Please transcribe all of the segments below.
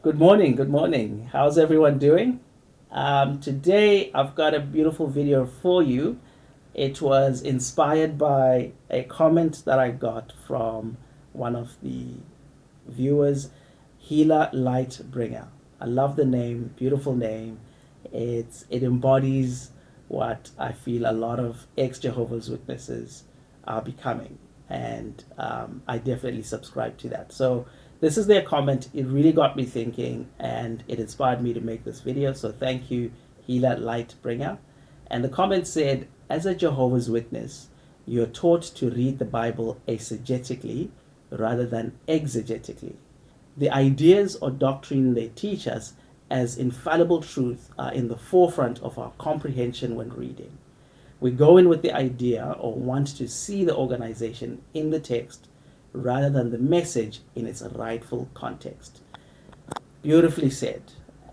Good morning, good morning. How's everyone doing? Today I've got a beautiful video for you. It was inspired by a comment that I got from one of the viewers, Healer Lightbringer. I love the name, beautiful name. It embodies what I feel a lot of ex-Jehovah's Witnesses are becoming, and I definitely subscribe to that. So this is their comment. It really got me thinking, and it inspired me to make this video. So thank you, Healer Lightbringer. And the comment said, as a Jehovah's Witness, you're taught to read the Bible eisegetically rather than exegetically. The ideas or doctrine they teach us as infallible truth are in the forefront of our comprehension when reading. We go in with the idea or want to see the organization in the text rather than the message in its rightful context. Beautifully said.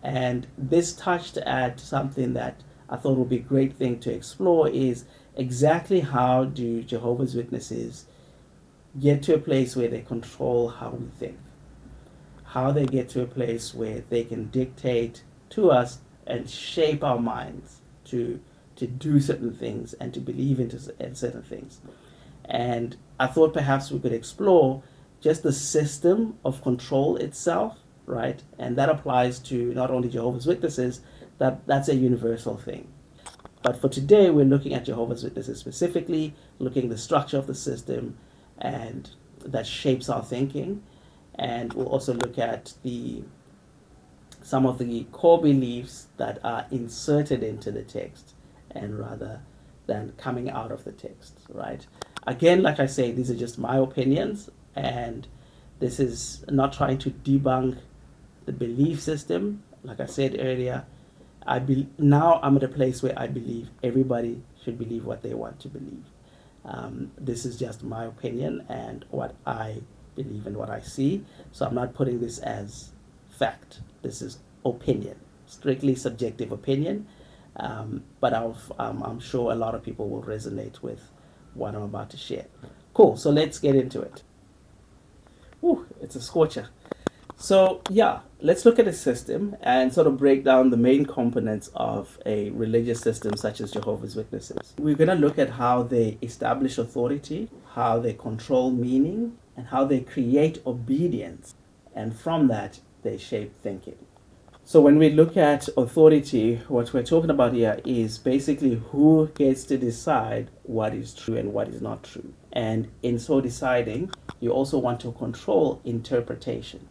And this touched at something that I thought would be a great thing to explore is exactly how do Jehovah's Witnesses get to a place where they control how we think, how they get to a place where they can dictate to us and shape our minds to do certain things and to believe into certain things. And I thought perhaps we could explore just the system of control itself, right? And that applies to not only Jehovah's Witnesses, that's a universal thing. But for today, we're looking at Jehovah's Witnesses specifically, looking at the structure of the system and that shapes our thinking. And we'll also look at some of the core beliefs that are inserted into the text and rather than coming out of the text, right? Again, like I say, these are just my opinions, and this is not trying to debunk the belief system. Like I said earlier, now I'm at a place where I believe everybody should believe what they want to believe. This is just my opinion and what I believe and what I see. So I'm not putting this as fact. This is opinion, strictly subjective opinion. But I'm sure a lot of people will resonate with what I'm about to share. Cool. So let's get into it. Ooh, it's a scorcher. So yeah, let's look at a system and sort of break down the main components of a religious system such as Jehovah's Witnesses. We're going to look at how they establish authority, how they control meaning, and how they create obedience. And from that, they shape thinking. So when we look at authority, what we're talking about here is basically who gets to decide what is true and what is not true. And in so deciding, you also want to control interpretation.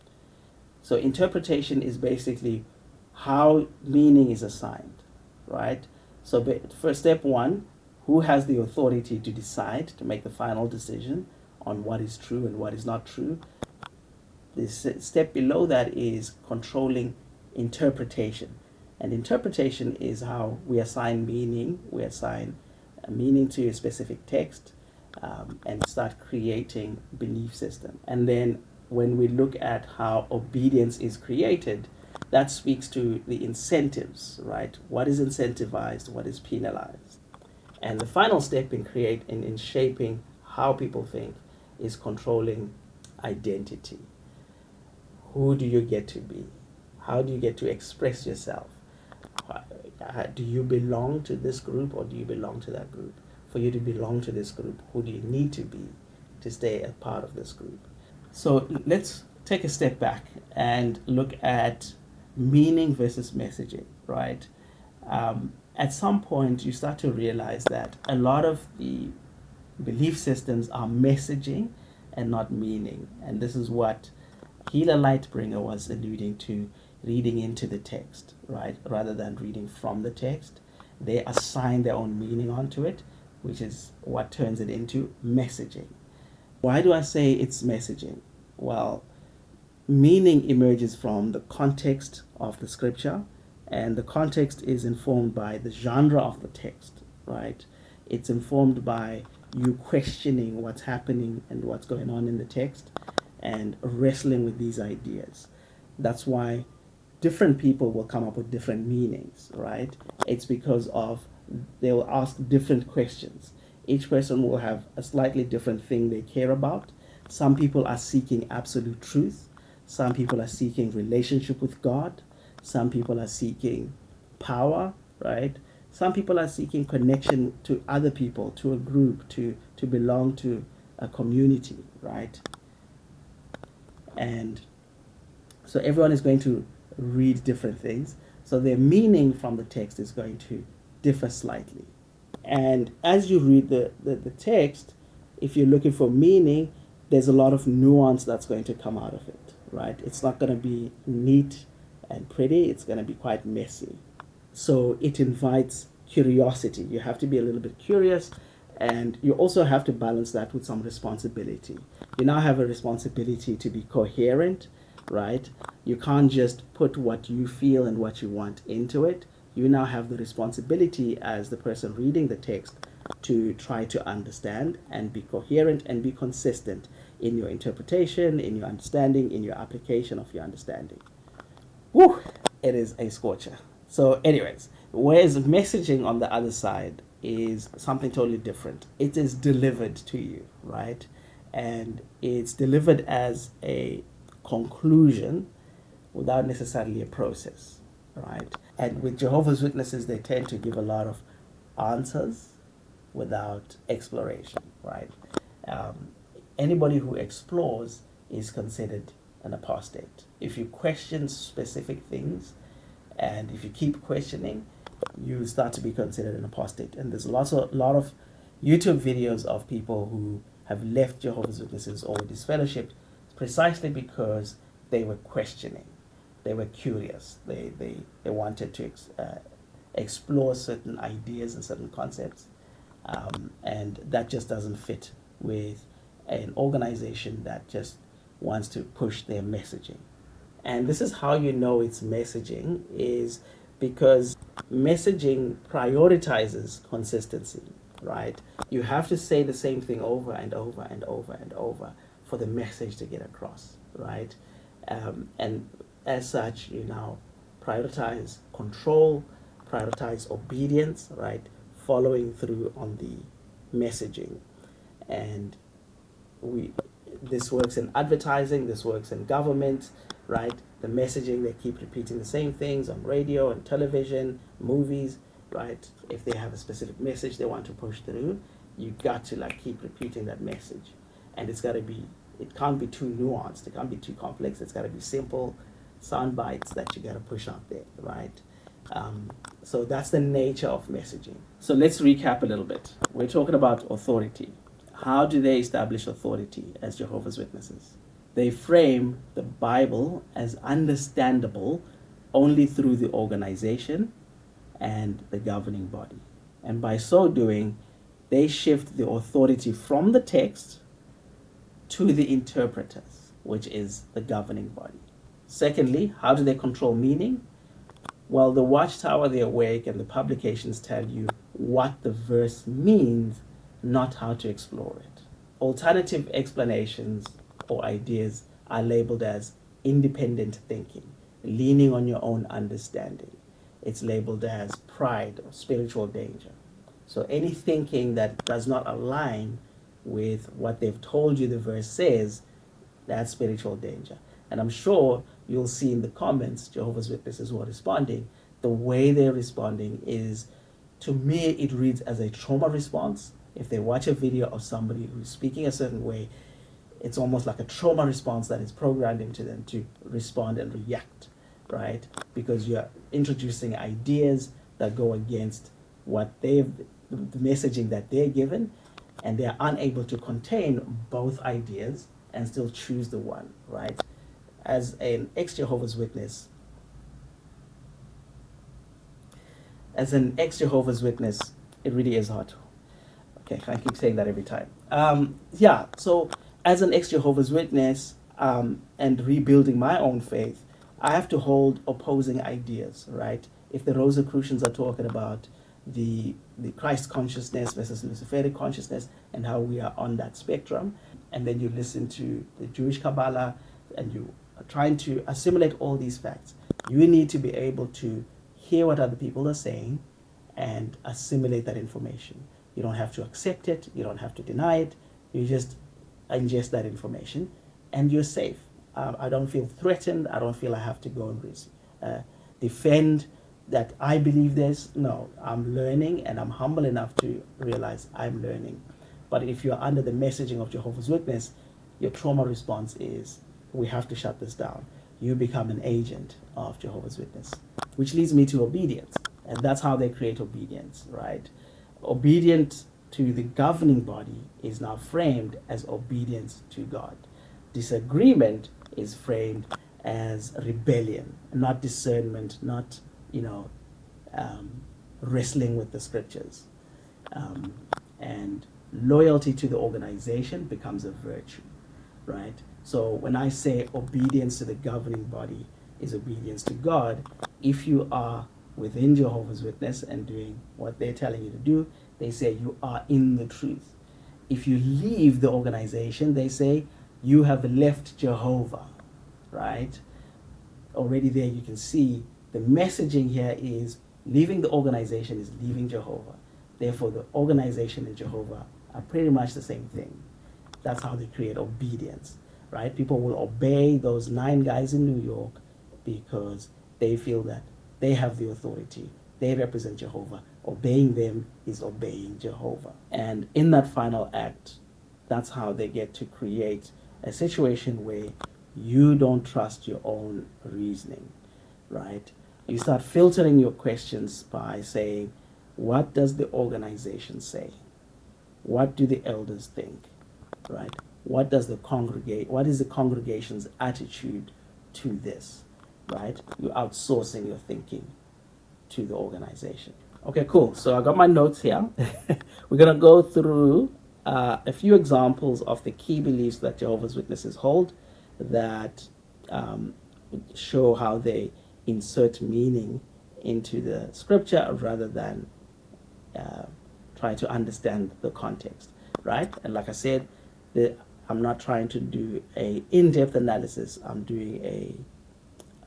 So interpretation is basically how meaning is assigned, right? So for step one, who has the authority to decide, to make the final decision on what is true and what is not true? The step below that is controlling interpretation. And interpretation is how we assign meaning. We assign a meaning to a specific text and start creating belief system. And then when we look at how obedience is created, that speaks to the incentives, right? What is incentivized, what is penalized. And the final step in shaping how people think is controlling identity. Who do you get to be? How do you get to express yourself? Do you belong to this group or do you belong to that group? For you to belong to this group, who do you need to be to stay a part of this group? So let's take a step back and look at meaning versus messaging, right? At some point, you start to realize that a lot of the belief systems are messaging and not meaning. And this is what Healer Lightbringer was alluding to, reading into the text, right? Rather than reading from the text. They assign their own meaning onto it, which is what turns it into messaging. Why do I say it's messaging? Well, meaning emerges from the context of the scripture, and the context is informed by the genre of the text, right? It's informed by you questioning what's happening and what's going on in the text and wrestling with these ideas. That's why different people will come up with different meanings, right? It's because they will ask different questions. Each person will have a slightly different thing they care about. Some people are seeking absolute truth. Some people are seeking relationship with God. Some people are seeking power, right? Some people are seeking connection to other people, to a group, to belong to a community, right? And so everyone is going to read different things. So their meaning from the text is going to differ slightly. And as you read the text, if you're looking for meaning, there's a lot of nuance that's going to come out of it, right? It's not going to be neat and pretty, it's going to be quite messy. So it invites curiosity. You have to be a little bit curious, and you also have to balance that with some responsibility. You now have a responsibility to be coherent, right? You can't just put what you feel and what you want into it. You now have the responsibility as the person reading the text to try to understand and be coherent and be consistent in your interpretation, in your understanding, in your application of your understanding. Woo! It is a scorcher. So, anyways, whereas messaging on the other side is something totally different. It is delivered to you, right? And it's delivered as a conclusion without necessarily a process, right? And with Jehovah's Witnesses, they tend to give a lot of answers without exploration, right? Um, Anybody who explores is considered an apostate. If you question specific things and if you keep questioning, you start to be considered an apostate. And there's a lot of YouTube videos of people who have left Jehovah's Witnesses or disfellowshipped precisely because they were questioning. They were curious. They wanted to explore certain ideas and certain concepts. And that just doesn't fit with an organization that just wants to push their messaging. And this is how you know it's messaging, is because messaging prioritizes consistency, right? You have to say the same thing over and over and over and over for the message to get across, right? And as such, you now prioritize control, prioritize obedience, right? Following through on the messaging. And this works in advertising, this works in government, right? The messaging, they keep repeating the same things on radio and television, movies, right? If they have a specific message they want to push through, you got to keep repeating that message. And it can't be too nuanced, it can't be too complex, it's got to be simple sound bites that you got to push out there, right? So that's the nature of messaging. So let's recap a little bit. We're talking about authority. How do they establish authority as Jehovah's Witnesses? They frame the Bible as understandable only through the organization and the governing body. And by so doing, they shift the authority from the text to the interpreters, which is the governing body. Secondly, how do they control meaning? Well, the Watchtower, the Awake, and the publications tell you what the verse means, not how to explore it. Alternative explanations or ideas are labeled as independent thinking, leaning on your own understanding. It's labeled as pride or spiritual danger. So any thinking that does not align with what they've told you the verse says, that's spiritual danger. And I'm sure you'll see in the comments, Jehovah's Witnesses who are responding, the way they're responding is, to me, it reads as a trauma response. If they watch a video of somebody who's speaking a certain way, it's almost like a trauma response that is programmed into them to respond and react, right? Because you're introducing ideas that go against the messaging that they're given, and they're unable to contain both ideas and still choose the one, right? As an ex-Jehovah's Witness, it really is hard. Okay, I keep saying that every time. So as an ex-Jehovah's Witness and rebuilding my own faith, I have to hold opposing ideas, right? If the Rosicrucians are talking about the Christ consciousness versus Luciferic consciousness and how we are on that spectrum, and then you listen to the Jewish Kabbalah and you are trying to assimilate all these facts, you need to be able to hear what other people are saying and assimilate that information. You don't have to accept it, you don't have to deny it, you just ingest that information and you're safe. I don't feel threatened. I don't feel I have to go and defend that I believe this. No, I'm learning, and I'm humble enough to realize I'm learning. But if you're under the messaging of Jehovah's Witness, your trauma response is, we have to shut this down. You become an agent of Jehovah's Witness, which leads me to obedience. And that's how they create obedience, right? Obedience to the governing body is now framed as obedience to God. Disagreement is framed as rebellion, not discernment, not, wrestling with the scriptures. And loyalty to the organization becomes a virtue, right? So when I say obedience to the governing body is obedience to God, if you are within Jehovah's Witness and doing what they're telling you to do, they say you are in the truth. If you leave the organization, they say you have left Jehovah, right? Already there you can see the messaging here is leaving the organization is leaving Jehovah. Therefore, the organization and Jehovah are pretty much the same thing. That's how they create obedience, right? People will obey those 9 guys in New York because they feel that they have the authority. They represent Jehovah. Obeying them is obeying Jehovah. And in that final act, that's how they get to create a situation where you don't trust your own reasoning, right? You start filtering your questions by saying, what does the organization say? What do the elders think, right? What is the congregation's attitude to this, right? You're outsourcing your thinking to the organization. Okay, cool. So I got my notes here. We're going to go through a few examples of the key beliefs that Jehovah's Witnesses hold that show how they insert meaning into the scripture rather than try to understand the context, right? And like I said, I'm not trying to do a in-depth analysis. I'm doing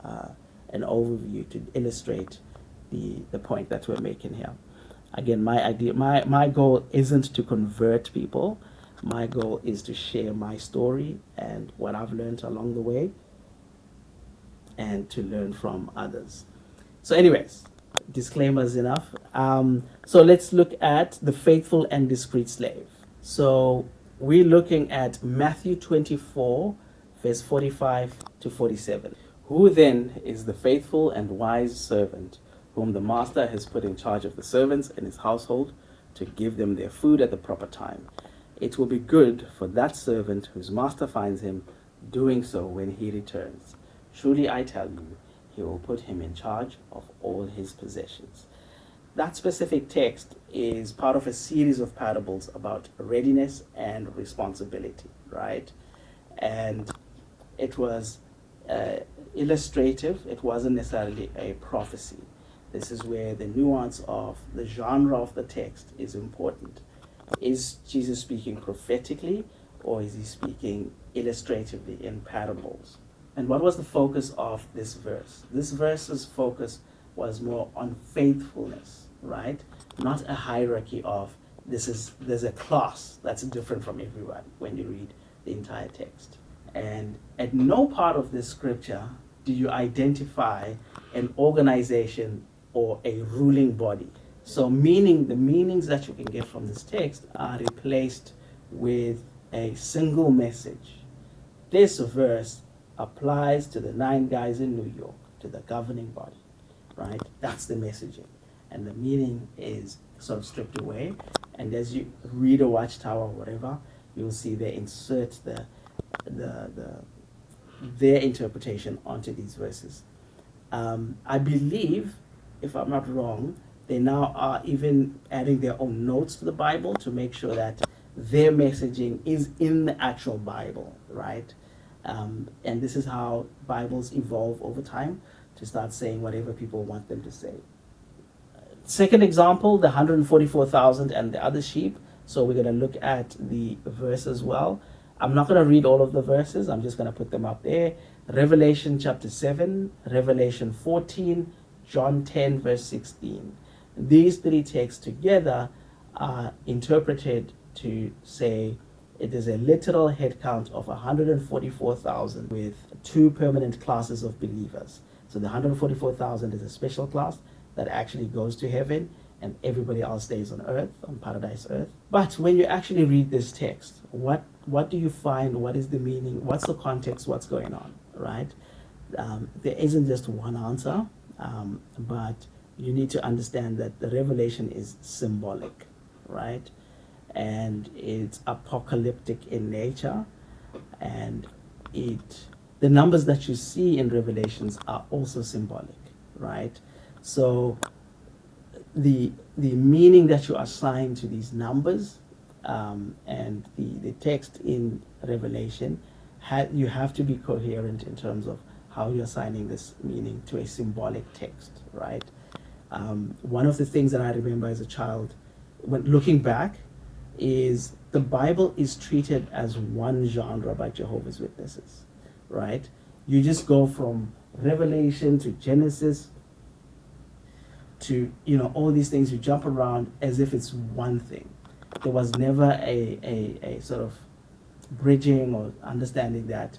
an overview to illustrate the point that we're making here. Again, my goal isn't to convert people. My goal is to share my story and what I've learned along the way and to learn from others. So anyways, disclaimers enough. So let's look at the faithful and discreet slave. So we're looking at Matthew 24, verse 45 to 47. Who then is the faithful and wise servant whom the master has put in charge of the servants in his household to give them their food at the proper time? It will be good for that servant whose master finds him doing so when he returns. Truly I tell you, he will put him in charge of all his possessions. That specific text is part of a series of parables about readiness and responsibility, right? And it was illustrative. It wasn't necessarily a prophecy. This is where the nuance of the genre of the text is important. Is Jesus speaking prophetically, or is he speaking illustratively in parables? And what was the focus of this verse? This verse's focus was more on faithfulness, right? Not a hierarchy of there's a class that's different from everyone when you read the entire text. And at no part of this scripture do you identify an organization or a ruling body. So the meanings that you can get from this text are replaced with a single message. This verse applies to the 9 guys in New York, to the governing body, right? That's the messaging. And the meaning is sort of stripped away. And as you read a Watchtower or whatever, you'll see they insert their interpretation onto these verses. I believe, if I'm not wrong, they now are even adding their own notes to the Bible to make sure that their messaging is in the actual Bible, right? And this is how Bibles evolve over time, to start saying whatever people want them to say. Second example, the 144,000 and the other sheep. So we're going to look at the verse as well. I'm not going to read all of the verses. I'm just going to put them up there. Revelation chapter 7, Revelation 14, John 10, verse 16. These 3 texts together are interpreted to say it is a literal head count of 144,000 with two permanent classes of believers. So the 144,000 is a special class that actually goes to heaven, and everybody else stays on earth, on paradise earth. But when you actually read this text, what do you find? What is the meaning? What's the context? What's going on, right? There isn't just one answer, but you need to understand that the revelation is symbolic, right? And it's apocalyptic in nature, and the numbers that you see in Revelations are also symbolic, right? So the meaning that you assign to these numbers, and the text in Revelation, you have to be coherent in terms of how you're assigning this meaning to a symbolic text, right? One of the things that I remember as a child, when looking back, is the Bible is treated as one genre by Jehovah's Witnesses, right? You just go from Revelation to Genesis to, all these things. You jump around as if it's one thing. There was never a sort of bridging or understanding that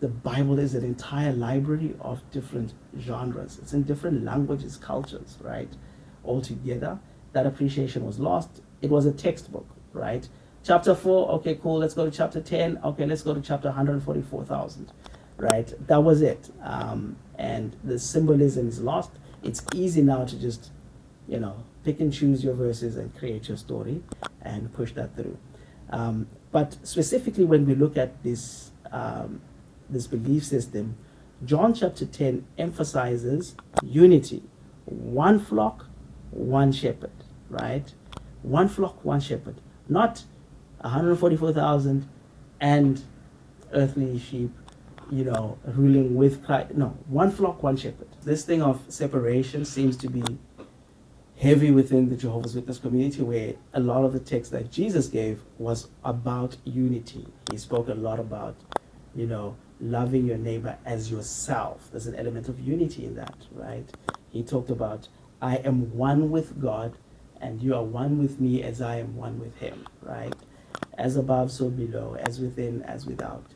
the Bible is an entire library of different genres. It's in different languages, cultures, right? All together. That appreciation was lost. It was a textbook, right? Chapter 4, okay, cool, let's go to chapter 10. Okay, let's go to chapter 144,000, right? That was it. And the symbolism is lost. It's easy now to just, pick and choose your verses and create your story and push that through. But specifically when we look at this belief system, John chapter 10 emphasizes unity. One flock, one shepherd, right? One flock, one shepherd. Not 144,000 and earthly sheep, ruling with Christ. No, one flock, one shepherd. This thing of separation seems to be heavy within the Jehovah's Witness community, where a lot of the text that Jesus gave was about unity. He spoke a lot about, loving your neighbor as yourself. There's an element of unity in that, right? He talked about, I am one with God, and you are one with me as I am one with him, right? As above, so below, as within, as without.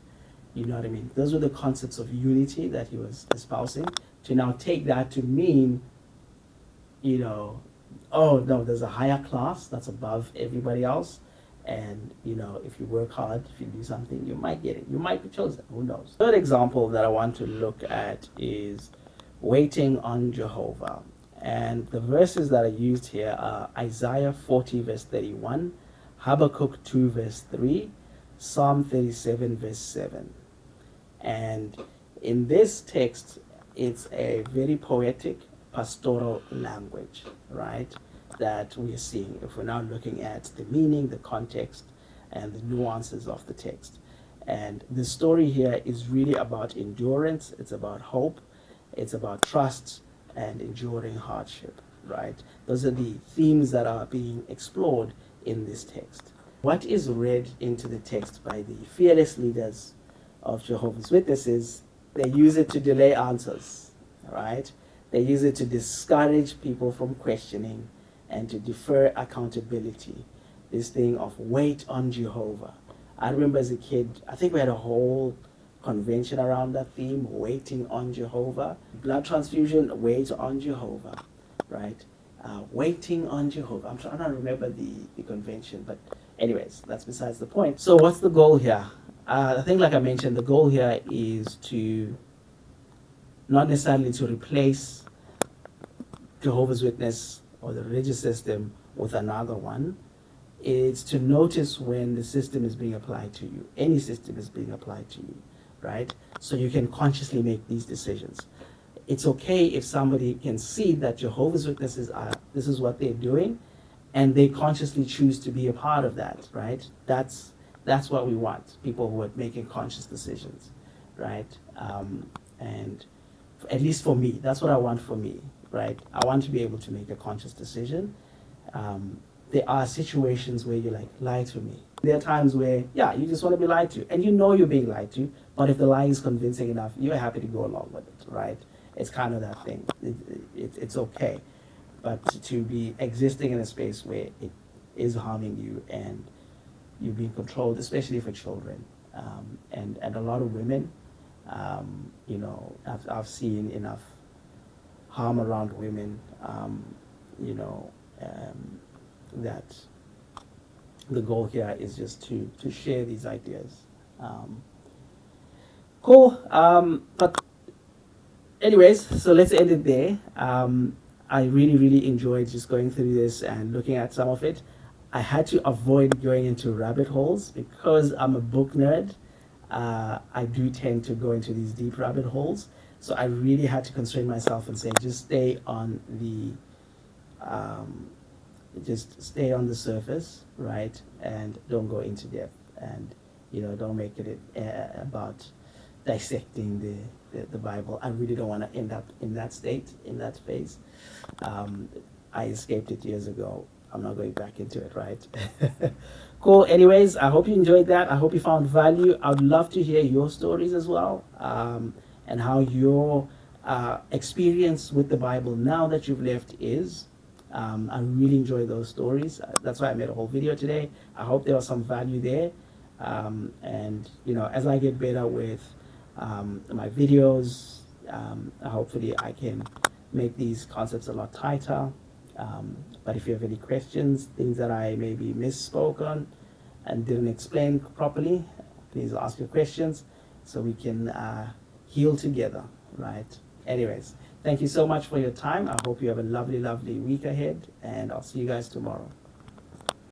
You know what I mean? Those were the concepts of unity that he was espousing. To now take that to mean, oh no, there's a higher class that's above everybody else. And, if you work hard, if you do something, you might get it. You might be chosen. Who knows? Third example that I want to look at is waiting on Jehovah. And the verses that are used here are Isaiah 40, verse 31, Habakkuk 2, verse 3, Psalm 37, verse 7. And in this text, it's a very poetic, pastoral language, right, that we are seeing if we're now looking at the meaning, the context, and the nuances of the text. And the story here is really about endurance, it's about hope, it's about trust, and enduring hardship, right? Those are the themes that are being explored in this text. What is read into the text by the fearless leaders of Jehovah's Witnesses, they use it to delay answers, right? They use it to discourage people from questioning and to defer accountability. This thing of wait on Jehovah. I remember as a kid, I think we had a whole convention around that theme, waiting on Jehovah. Blood transfusion, wait on Jehovah, right? Waiting on Jehovah. I'm trying to remember the convention, but anyways, that's besides the point. So what's the goal here? I think, like I mentioned, the goal here is to not necessarily to replace Jehovah's Witness or the religious system with another one. It's to notice when the system is being applied to you. Any system is being applied to you, right? So you can consciously make these decisions. It's okay if somebody can see that Jehovah's Witnesses this is what they're doing, and they consciously choose to be a part of that, right? That's what we want, people who are making conscious decisions, right? And at least for me, that's what I want for me, right? I want to be able to make a conscious decision. There are situations where you're like, lie to me. There are times where, you just want to be lied to, and you're being lied to, but if the lie is convincing enough, you're happy to go along with it, right? It's kind of that thing. It's okay. But to be existing in a space where it is harming you and you're being controlled, especially for children, and a lot of women, I've seen enough harm around women, you know, that the goal here is just to share these ideas. Um, cool. But anyways, so let's end it there. I really, really enjoyed just going through this and looking at some of it. I had to avoid going into rabbit holes because I'm a book nerd. I do tend to go into these deep rabbit holes. So I really had to constrain myself and say, um, just stay on the surface, right? And don't go into depth. And, don't make it about dissecting the Bible. I really don't want to end up in that state, in that space. Um, I escaped it years ago. I'm not going back into it, right? Cool. Anyways, I hope you enjoyed that. I hope you found value. I'd love to hear your stories as well, and how your experience with the Bible now that you've left is. I really enjoy those stories. That's why I made a whole video today. I hope there was some value there. And as I get better with my videos, hopefully I can make these concepts a lot tighter. But if you have any questions, things that I maybe misspoke on and didn't explain properly, please ask your questions so we can heal together, right? Anyways, thank you so much for your time. I hope you have a lovely, lovely week ahead, and I'll see you guys tomorrow.